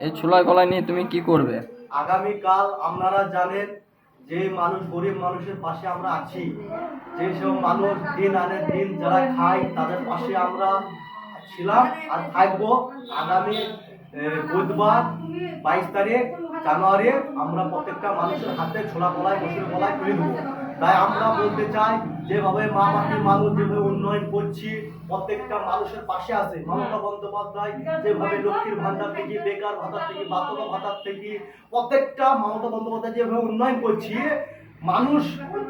এই ছোলা গলায় নিয়ে তুমি কি করবে? আগামীকাল আপনারা জানেন যে মানুষ, গরিব মানুষের পাশে আমরা আছি। যেসব মানুষ দিন আনে দিন যারা খায় তাদের পাশে আমরা ছিলাম আর থাকবো। আগামী বুধবার 22 জানুয়ারি আমরা প্রত্যেকটা মানুষের হাতে ছোলা গলায়, মসুর গলায় তুলে দেবো। তাই আমরা বলতে চাই, যেভাবে মা মাটির মানুষ যেভাবে উন্নয়ন করছি, প্রত্যেকটা মানুষের পাশে আছে। মমতা বন্দ্যোপাধ্যায় যেভাবে লক্ষ্মীর ভান্ডার থেকে, বেকার ভাতার থেকে, বার্ধক্য ভাতার থেকে, প্রত্যেকটা মমতা বন্দ্যোপাধ্যায় যেভাবে উন্নয়ন করছি, মানুষ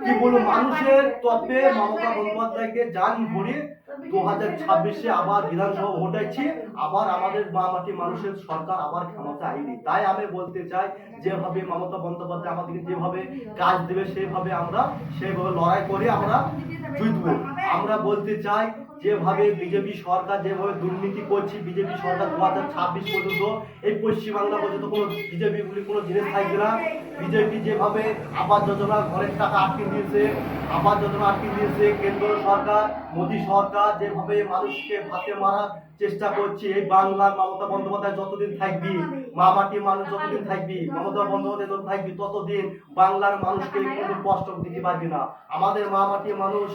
কি বলবো, মানুষের তত্ত্বে মমতা বন্দ্যোপাধ্যায়কে জান ভরে 2026-এ আবার বিধানসভা ভোট আছে, আবার আমাদের মা মাটি মানুষের সরকার আবার ক্ষমতা আইনি। তাই আমি বলতে চাই, যেভাবে মমতা বন্দ্যোপাধ্যায় আমাদেরকে যেভাবে কাজ দেবে সেইভাবে লড়াই করে আমরা জিতবো। আমরা বলতে চাই, যেভাবে বিজেপি সরকার যেভাবে দুর্নীতি করছে, বিজেপি সরকার 2026 পর্যন্ত এই পশ্চিমবাংলা পর্যন্ত কোনো বিজেপি বলে কোনো জিনিস থাকবে না। বিজেপি যেভাবে আবাস যোজনা ঘরের টাকা আটকে দিয়েছে, আবাস যোজনা আটকে দিয়েছে, কেন্দ্র সরকার মোদী সরকার যেভাবে মানুষকে ভাতে মারার চেষ্টা করছে, এই বাংলার মমতা বন্দ্যোপাধ্যায় যতদিন থাকবি, মা মাটি মানুষ যতদিন থাকবি, মমতা বন্দ্যোপাধ্যায় যতদিন থাকবি, ততদিন বাংলার মানুষকে কোনো কষ্ট দিতে পারবি না। আমাদের মা মাটি মানুষ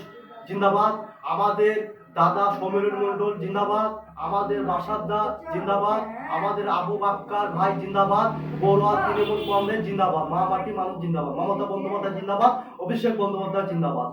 জিন্দাবাদ, আমাদের দাদা সমীরণ মন্ডল জিন্দাবাদ, আমাদের বাসাদা জিন্দাবাদ, আমাদের আবু বাক্কার ভাই জিন্দাবাদ, বড়ুয়া তৃণমূল কংগ্রেস জিন্দাবাদ, মা মাটি মানুষ জিন্দাবাদ, মমতা বন্দ্যোপাধ্যায় জিন্দাবাদ, অভিষেক বন্দ্যোপাধ্যায় জিন্দাবাদ।